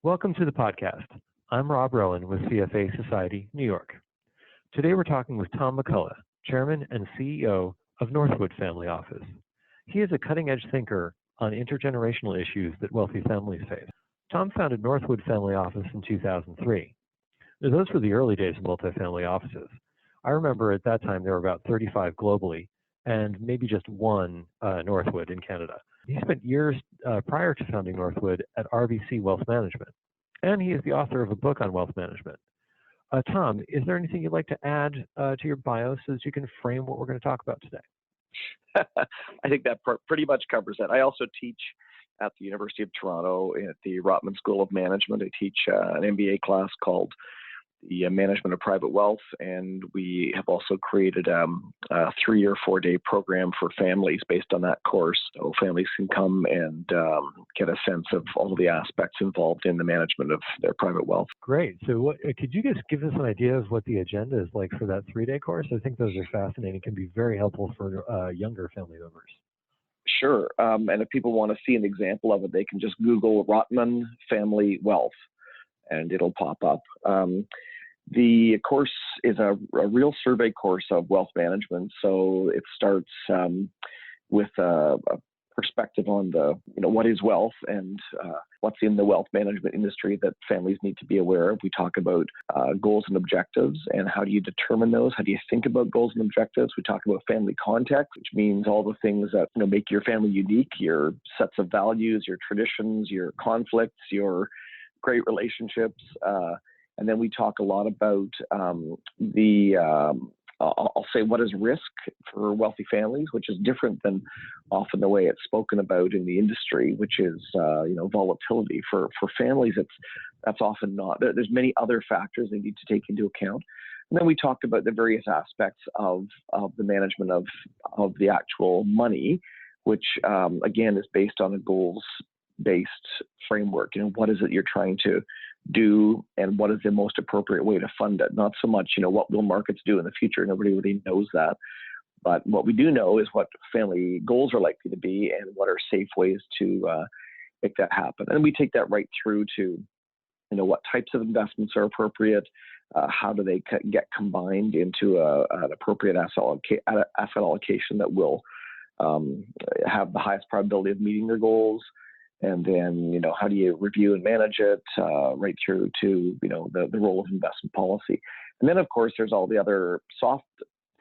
Welcome to the podcast. I'm Rob Rowan with CFA Society, New York. Today we're talking with Tom McCullough, Chairman and CEO of Northwood Family Office. He is a cutting-edge thinker on intergenerational issues that wealthy families face. Tom founded Northwood Family Office in 2003. Now, those were the early days of multifamily offices. I remember at that time there were about 35 globally and maybe just one Northwood in Canada. He spent years prior to founding Northwood at RBC Wealth Management, and he is the author of a book on wealth management. Tom, is there anything you'd like to add to your bio so that you can frame what we're going to talk about today? I think that pretty much covers it. I also teach at the University of Toronto at the Rotman School of Management. I teach an MBA class called the Management of Private Wealth, and we have also created a 3 or 4 day program for families based on that course. So families can come and get a sense of all the aspects involved in the management of their private wealth. Great. So could you just give us an idea of what the agenda is like for that 3 day course? I think those are fascinating, can be very helpful for younger family members. Sure. And if people want to see an example of it, they can just Google Rotman Family Wealth, and it'll pop up. The course is a real survey course of wealth management. So it starts with a perspective on what is wealth and what's in the wealth management industry that families need to be aware of. We talk about goals and objectives and how do you determine those? How do you think about goals and objectives? We talk about family context, which means all the things that make your family unique, your sets of values, your traditions, your conflicts, your great relationships. And then we talk a lot about I'll say what is risk for wealthy families, which is different than often the way it's spoken about in the industry, which is volatility. For families, that's often not. There's many other factors they need to take into account. And then we talked about the various aspects of the management of the actual money, which again is based on a goals-based framework. What is it you're trying to do and what is the most appropriate way to fund it? Not so much, what will markets do in the future? Nobody really knows that. But what we do know is what family goals are likely to be and what are safe ways to make that happen. And we take that right through to, what types of investments are appropriate, how do they get combined into an appropriate asset allocation that will have the highest probability of meeting their goals. And then, how do you review and manage it right through to, the role of investment policy. And then, of course, there's all the other soft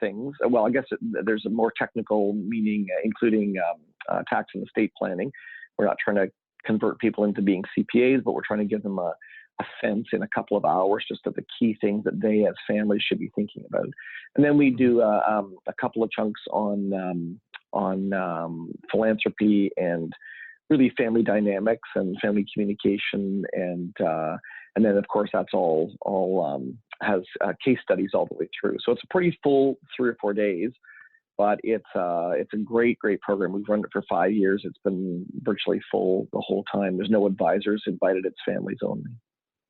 things. Well, I guess there's a more technical meaning, including tax and estate planning. We're not trying to convert people into being CPAs, but we're trying to give them a sense in a couple of hours just of the key things that they as families should be thinking about. And then we do a couple of chunks on philanthropy and really family dynamics and family communication, and then of course that's all has case studies all the way through. So it's a pretty full 3 or 4 days, but it's a great program. We've run it for 5 years. It's been virtually full the whole time. There's no advisors invited; it's families only.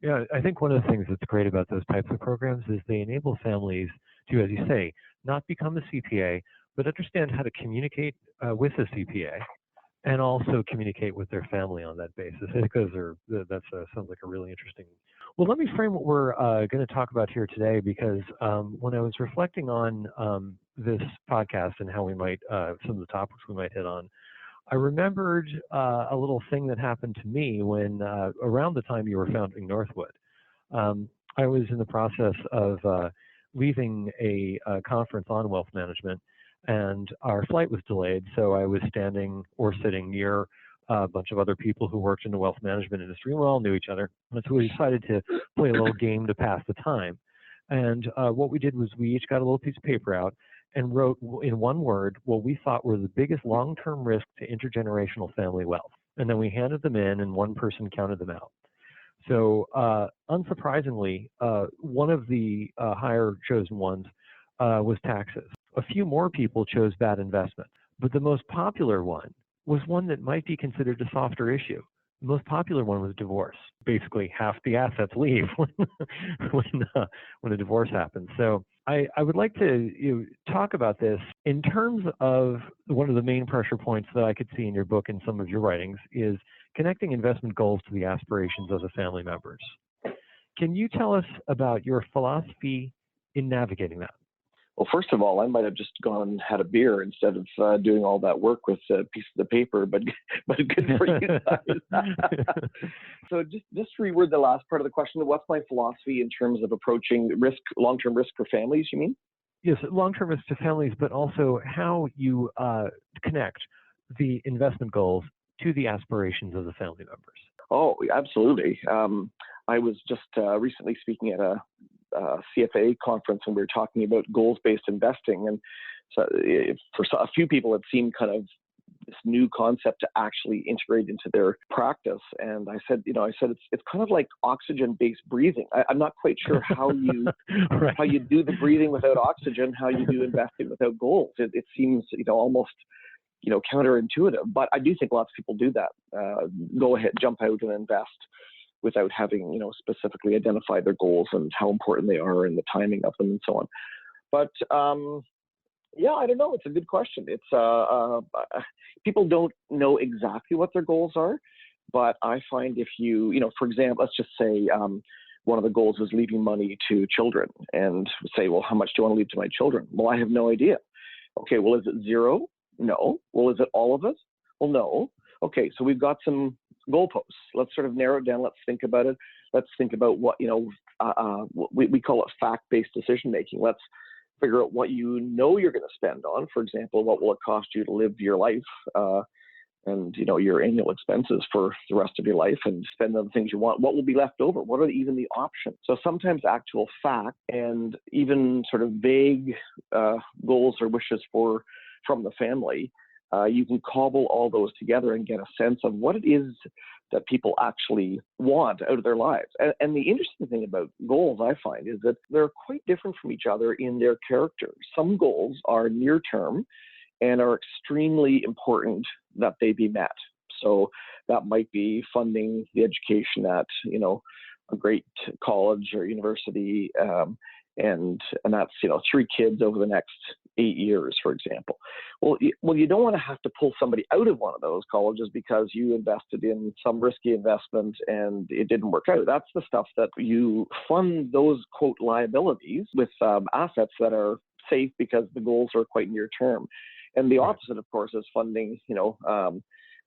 Yeah, I think one of the things that's great about those types of programs is they enable families to, as you say, not become a CPA, but understand how to communicate with a CPA. And also communicate with their family on that basis. I think that sounds like a really interesting. Well, let me frame what we're going to talk about here today, because when I was reflecting on this podcast and how we might, some of the topics we might hit on, I remembered a little thing that happened to me when around the time you were founding Northwood. I was in the process of leaving a conference on wealth management, and our flight was delayed, so I was standing or sitting near a bunch of other people who worked in the wealth management industry. We all knew each other, and so we decided to play a little game to pass the time. And what we did was we each got a little piece of paper out and wrote in one word what we thought were the biggest long-term risk to intergenerational family wealth. And then we handed them in, and one person counted them out. So unsurprisingly, one of the higher chosen ones was taxes. A few more people chose bad investments, but the most popular one was one that might be considered a softer issue. The most popular one was divorce. Basically, half the assets leave when a divorce happens. So I would like to talk about this in terms of one of the main pressure points that I could see in your book and some of your writings is connecting investment goals to the aspirations of the family members. Can you tell us about your philosophy in navigating that? Well, first of all, I might have just gone and had a beer instead of doing all that work with pieces of paper, but good for you guys. So just reword the last part of the question. What's my philosophy in terms of approaching risk, long-term risk for families, you mean? Yes, long-term risk to families, but also how you connect the investment goals to the aspirations of the family members. Oh, absolutely. I was just recently speaking at a CFA conference, and we were talking about goals-based investing. And so for a few people, it seemed kind of this new concept to actually integrate into their practice. And I said, it's kind of like oxygen-based breathing. I'm not quite sure how you right. how you do the breathing without oxygen, how you do investing without goals. It seems almost counterintuitive, but I do think lots of people do that. Go ahead, jump out and invest without having, specifically identified their goals and how important they are and the timing of them and so on. But I don't know. It's a good question. It's people don't know exactly what their goals are, but I find if you, for example, let's just say one of the goals is leaving money to children, and say, well, how much do you want to leave to my children? Well, I have no idea. Okay, well, is it zero? No. Well, is it all of it? Well, no. Okay, so we've got some goalposts. Let's sort of narrow it down. Let's think about it. Let's think about what, we call it fact-based decision making. Let's figure out what you're going to spend on. For example, what will it cost you to live your life and, your annual expenses for the rest of your life, and spend on the things you want. What will be left over? What are even the options? So sometimes actual fact and even sort of vague goals or wishes from the family, you can cobble all those together and get a sense of what it is that people actually want out of their lives. And the interesting thing about goals, I find, is that they're quite different from each other in their character. Some goals are near term and are extremely important that they be met. So that might be funding the education at, a great college or university, and that's 3 kids over the next 8 years, for example. Well, you don't want to have to pull somebody out of one of those colleges because you invested in some risky investment and it didn't work out. That's the stuff that you fund those, quote, liabilities with assets that are safe because the goals are quite near term. And the opposite, of course, is funding,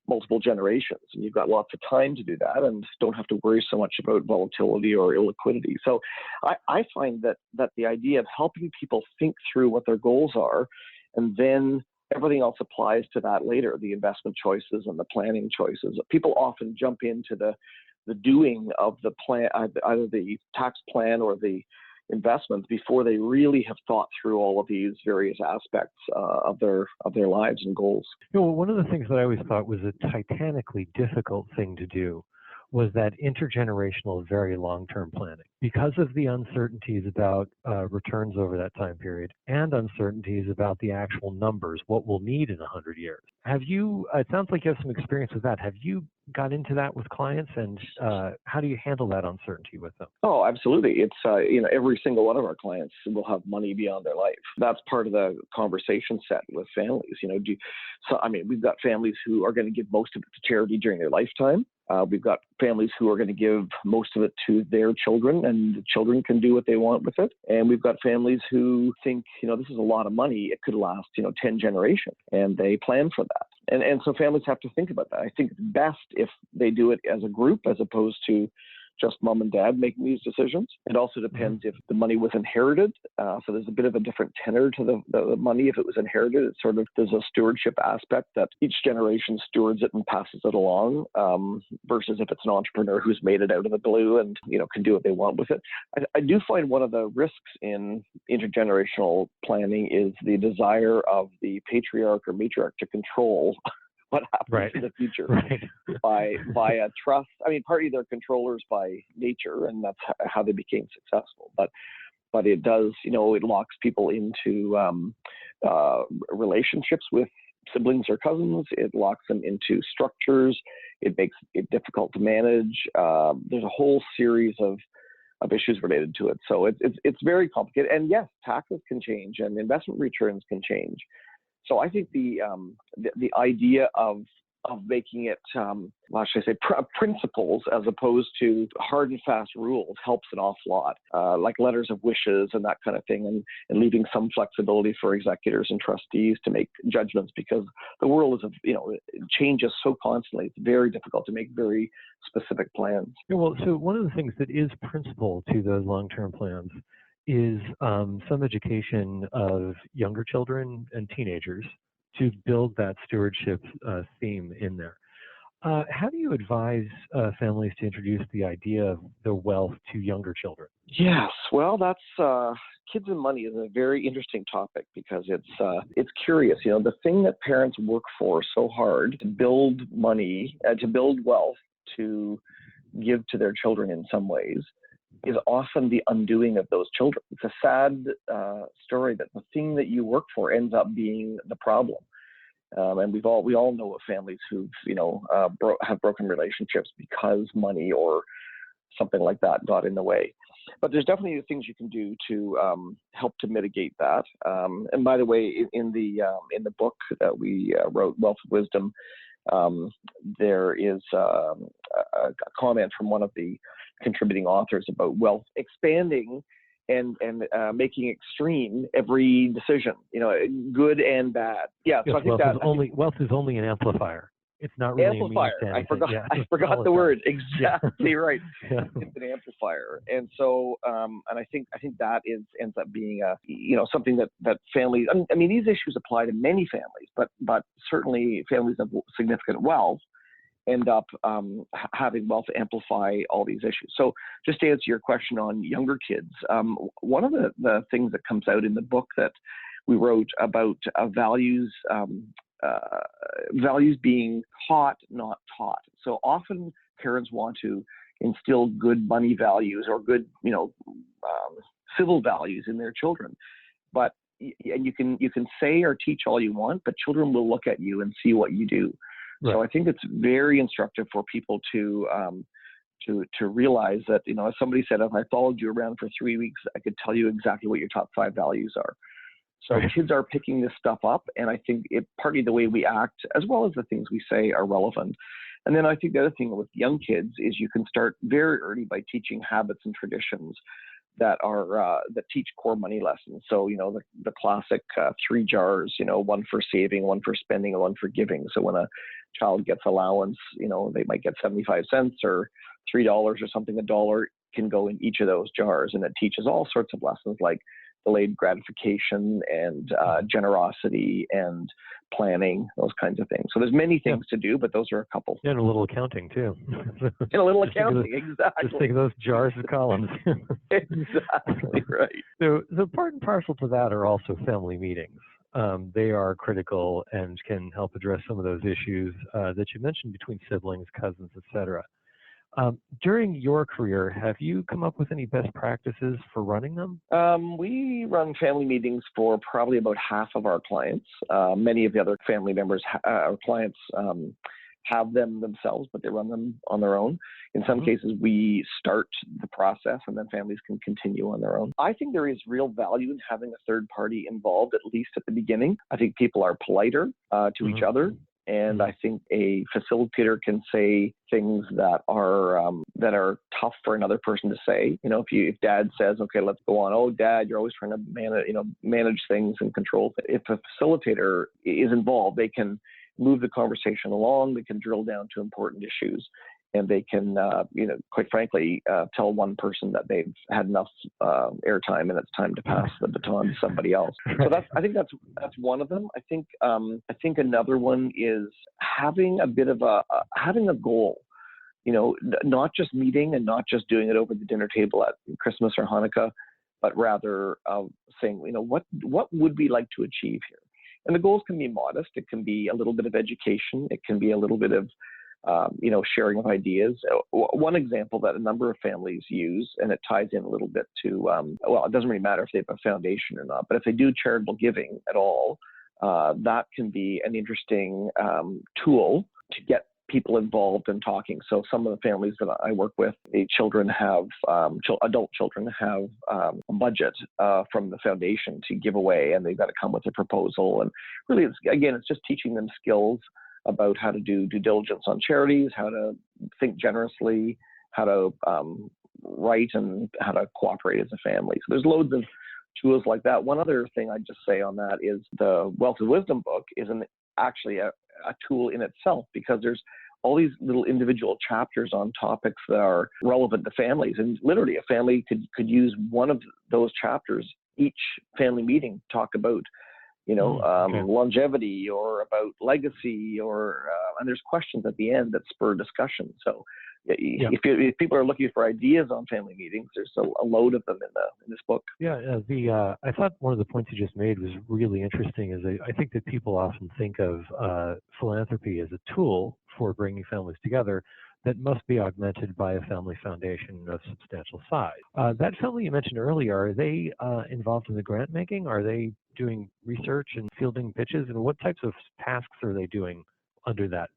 multiple generations, and you've got lots of time to do that and don't have to worry so much about volatility or illiquidity. So I find that the idea of helping people think through what their goals are, and then everything else applies to that later, the investment choices and the planning choices. People often jump into the doing of the plan, either the tax plan or the investments, before they really have thought through all of these various aspects of their lives and goals. One of the things that I always thought was a titanically difficult thing to do was that intergenerational, very long-term planning, because of the uncertainties about returns over that time period and uncertainties about the actual numbers, what we'll need in 100 years. Have you, it sounds like you have some experience with that. Have you got into that with clients, and how do you handle that uncertainty with them? Oh, absolutely. It's, every single one of our clients will have money beyond their life. That's part of the conversation set with families. We've got families who are going to give most of it to charity during their lifetime. We've got families who are going to give most of it to their children, and the children can do what they want with it. And we've got families who think, this is a lot of money. It could last, 10 generations, and they plan for that. And so families have to think about that. I think it's best if they do it as a group as opposed to just mom and dad making these decisions. It also depends if the money was inherited. So there's a bit of a different tenor to the money. If it was inherited, it's sort of, there's a stewardship aspect that each generation stewards it and passes it along, versus if it's an entrepreneur who's made it out of the blue and, can do what they want with it. I do find one of the risks in intergenerational planning is the desire of the patriarch or matriarch to control what happens in the future by a trust. Partly they're controllers by nature, and that's how they became successful. But it does, it locks people into relationships with siblings or cousins. It locks them into structures. It makes it difficult to manage. There's a whole series of of issues related to it. So it's very complicated. And yes, taxes can change and investment returns can change. So I think the idea of making it, well, should I say, principles as opposed to hard and fast rules helps an awful lot, like letters of wishes and that kind of thing, and leaving some flexibility for executors and trustees to make judgments, because the world is, it changes so constantly. It's very difficult to make very specific plans. Yeah, well, so one of the things that is principal to those long-term plans is some education of younger children and teenagers to build that stewardship theme in there. How do you advise families to introduce the idea of the wealth to younger children? Yes, well, that's kids and money is a very interesting topic, because it's curious. The thing that parents work for so hard to build money, to build wealth, to give to their children in some ways, is often the undoing of those children. It's a sad story that the thing that you work for ends up being the problem. And we all know of families who've have broken relationships because money or something like that got in the way. But there's definitely things you can do to help to mitigate that. And by the way, in the book that we wrote, Wealth of Wisdom, there is a comment from one of the contributing authors about wealth expanding and making extreme every decision, good and bad. Yeah, yes, so I think wealth is only an amplifier. It's not really amplifier. I forgot the word. Exactly right. Yeah. It's an amplifier, and so and I think that ends up being something that families. I mean, these issues apply to many families, but certainly families of significant wealth end up having wealth amplify all these issues. So just to answer your question on younger kids, one of the things that comes out in the book that we wrote about values being taught, not taught. So often parents want to instill good money values or good, civil values in their children, and you can say or teach all you want, but children will look at you and see what you do. Right. So I think it's very instructive for people to realize that, as somebody said, if I followed you around for 3 weeks, I could tell you exactly what your top 5 values are. So right. Kids are picking this stuff up, and I think partly the way we act as well as the things we say are relevant. And then I think the other thing with young kids is you can start very early by teaching habits and traditions that teach core money lessons. So, the classic 3 jars, one for saving, one for spending, and one for giving. So when a child gets allowance, they might get 75 cents or $3 or something. $1 can go in each of those jars, and it teaches all sorts of lessons like delayed gratification and generosity and planning, those kinds of things. So there's many things to do, but those are a couple. And a little accounting too. And a little accounting, exactly. Just think of those jars and columns. Exactly right. So part and parcel to that are also family meetings. They are critical and can help address some of those issues that you mentioned between siblings, cousins, etc. During your career, have you come up with any best practices for running them? We run family meetings for probably about half of our clients. Many of the other family members, our clients, have them themselves, but they run them on their own. In some cases, we start the process and then families can continue on their own. I think there is real value in having a third party involved, at least at the beginning. I think people are politer to each other. And I think a facilitator can say things that are tough for another person to say. If dad says, "Okay, let's go on." "Oh, dad, you're always trying to manage things and control things." If a facilitator is involved, they can move the conversation along. They can drill down to important issues, and they can, quite frankly, tell one person that they've had enough airtime and it's time to pass the baton to somebody else. So I think that's one of them. I think another one is having a bit of having a goal. Not just meeting and not just doing it over the dinner table at Christmas or Hanukkah, but rather saying, what would we like to achieve here? And the goals can be modest. It can be a little bit of education. It can be a little bit of sharing of ideas. One example that a number of families use, and it ties in a little bit to, it doesn't really matter if they have a foundation or not, but if they do charitable giving at all, that can be an interesting tool to get people involved in talking. So some of the families that I work with, the children have, adult children have a budget from the foundation to give away, and they've got to come with a proposal. And really, it's just teaching them skills about how to do due diligence on charities, how to think generously, how to write, and how to cooperate as a family. So there's loads of tools like that. One other thing I'd just say on that is the Wealth of Wisdom book is actually a tool in itself, because there's all these little individual chapters on topics that are relevant to families. And literally a family could use one of those chapters each family meeting to talk about, longevity, or about legacy, or and there's questions at the end that spur discussion. So if people are looking for ideas on family meetings, there's a load of them in this book. Yeah, I thought one of the points you just made was really interesting. Is I think that people often think of philanthropy as a tool for bringing families together that must be augmented by a family foundation of substantial size. That family you mentioned earlier, are they involved in the grant making? Are they doing research and fielding pitches? And what types of tasks are they doing under that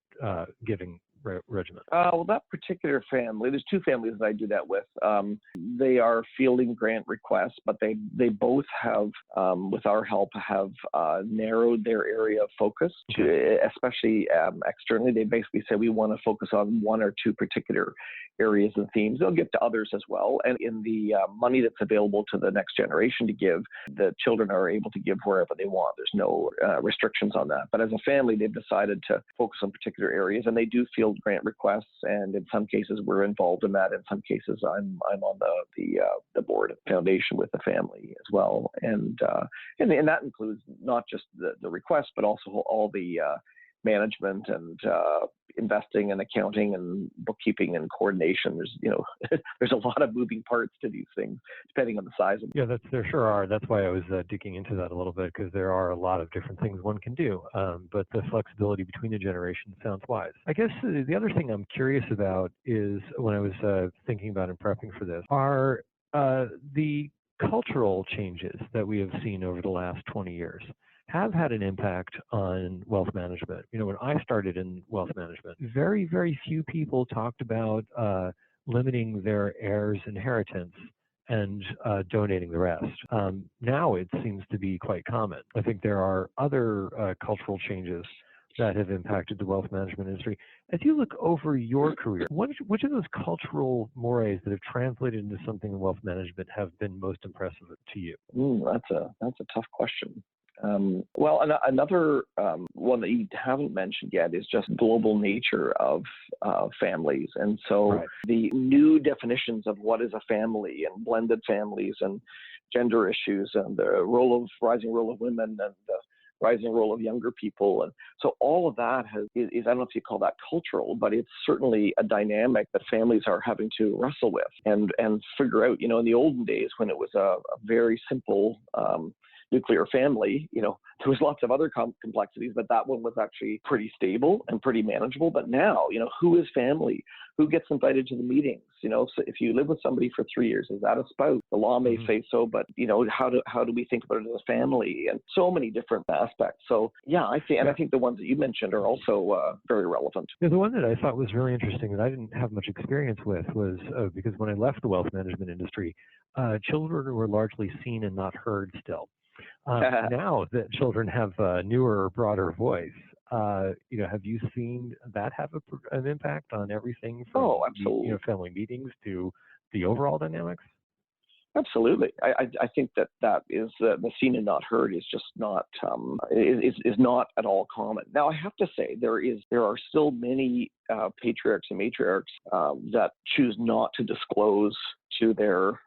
giving regimen? Well, that particular family, there's two families that I do that with. They are fielding grant requests, but they both have, with our help, have narrowed their area of focus, especially externally. They basically say we want to focus on one or two particular areas and themes. They'll give to others as well. And in the money that's available to the next generation to give, the children are able to give wherever they want. There's no restrictions on that. But as a family, they've decided to focus on particular areas, and they do field grant requests. And in some cases, we're involved in that. In some cases, I'm on the board of foundation with the family as well. And that includes not just the request, but also all the management and investing and accounting and bookkeeping and coordination. There's a lot of moving parts to these things, depending on the size of them. Yeah, there sure are. That's why I was digging into that a little bit, because there are a lot of different things one can do. But the flexibility between the generations sounds wise. I guess the other thing I'm curious about is, when I was thinking about and prepping for this, are the cultural changes that we have seen over the last 20 years have had an impact on wealth management. When I started in wealth management, very, very few people talked about limiting their heirs' inheritance and donating the rest. Now it seems to be quite common. I think there are other cultural changes that have impacted the wealth management industry. As you look over your career, which of those cultural mores that have translated into something in wealth management have been most impressive to you? That's a tough question. Well, another one that you haven't mentioned yet is just global nature of families. And so the new definitions of what is a family, and blended families, and gender issues, and the rising role of women, and the rising role of younger people. And so all of that is, I don't know if you call that cultural, but it's certainly a dynamic that families are having to wrestle with and figure out. In the olden days, when it was a very simple nuclear family, there was lots of other complexities, but that one was actually pretty stable and pretty manageable. But now, who is family? Who gets invited to the meetings? So if you live with somebody for 3 years, is that a spouse? The law may say so, but how do we think about it as a family? And so many different aspects. So I think the ones that you mentioned are also very relevant. Yeah, the one that I thought was really interesting that I didn't have much experience with was because when I left the wealth management industry, children were largely seen and not heard still. Now that children have a newer, broader voice, have you seen that have an impact on everything from absolutely. Family meetings to the overall dynamics? Absolutely. I think that is the seen and not heard is just not is not at all common. Now, I have to say there are still many patriarchs and matriarchs that choose not to disclose to their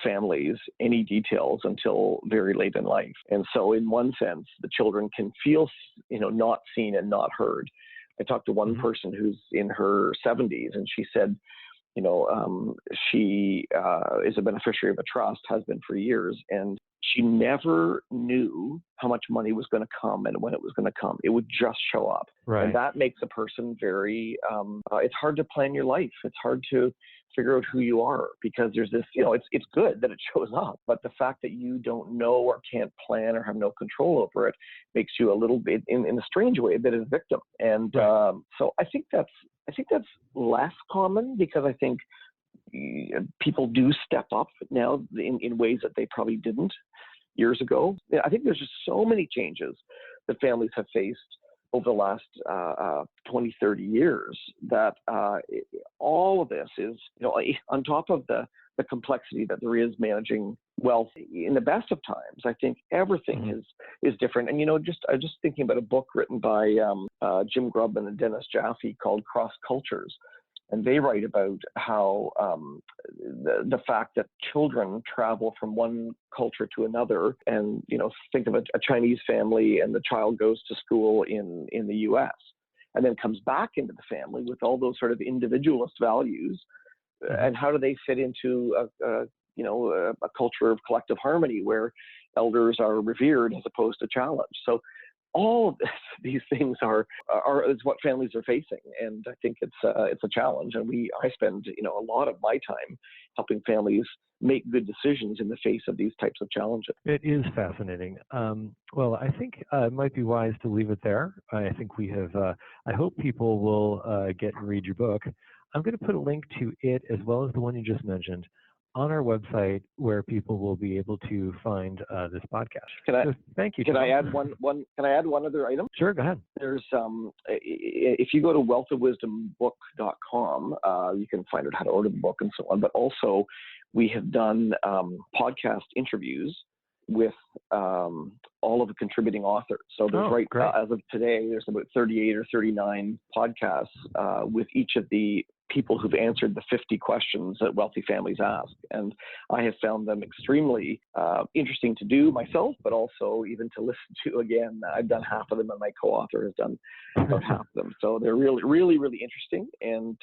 families any details until very late in life. And so in one sense, the children can feel not seen and not heard. I talked to one person who's in her 70s, and she said, she is a beneficiary of a trust, has been for years, and she never knew how much money was going to come and when it was going to come. It would just show up. Right. And that makes a person very, it's hard to plan your life. It's hard to figure out who you are because there's this, it's good that it shows up, but the fact that you don't know or can't plan or have no control over it makes you a little bit, in a strange way, a bit of a victim. And so I think that's less common because I think people do step up now in ways that they probably didn't years ago. I think there's just so many changes that families have faced over the last 20, 30 years that all of this is, on top of the complexity that there is managing wealth in the best of times, I think everything is different. And, I was just thinking about a book written by Jim Grubman and Dennis Jaffe called Cross Cultures. And they write about how the fact that children travel from one culture to another, and think of a Chinese family, and the child goes to school in the U.S. and then comes back into the family with all those sort of individualist values, and how do they fit into a culture of collective harmony where elders are revered as opposed to challenged? So all of these things is what families are facing, and I think it's a challenge. And I spend a lot of my time helping families make good decisions in the face of these types of challenges. It is fascinating. Well, I think it might be wise to leave it there. I think we have. I hope people will get and read your book. I'm going to put a link to it as well as the one you just mentioned on our website, where people will be able to find this podcast. Thank you. Can Tom. I add one? Can I add one other item? Sure, go ahead. There's if you go to wealthofwisdombook.com, you can find out how to order the book and so on. But also, we have done podcast interviews with all of the contributing authors. So there's as of today, there's about 38 or 39 podcasts with each of the people who've answered the 50 questions that wealthy families ask. And I have found them extremely interesting to do myself, but also even to listen to again. I've done half of them and my co-author has done about half of them. So they're really, really, really interesting. And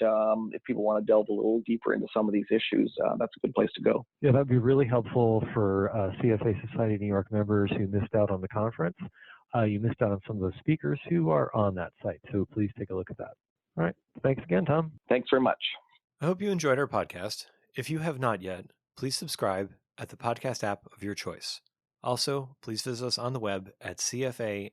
if people want to delve a little deeper into some of these issues, that's a good place to go. Yeah, that'd be really helpful for CFA Society of New York members who missed out on the conference. You missed out on some of those speakers who are on that site. So please take a look at that. All right. Thanks again, Tom. Thanks very much. I hope you enjoyed our podcast. If you have not yet, please subscribe at the podcast app of your choice. Also, please visit us on the web at cfany.org.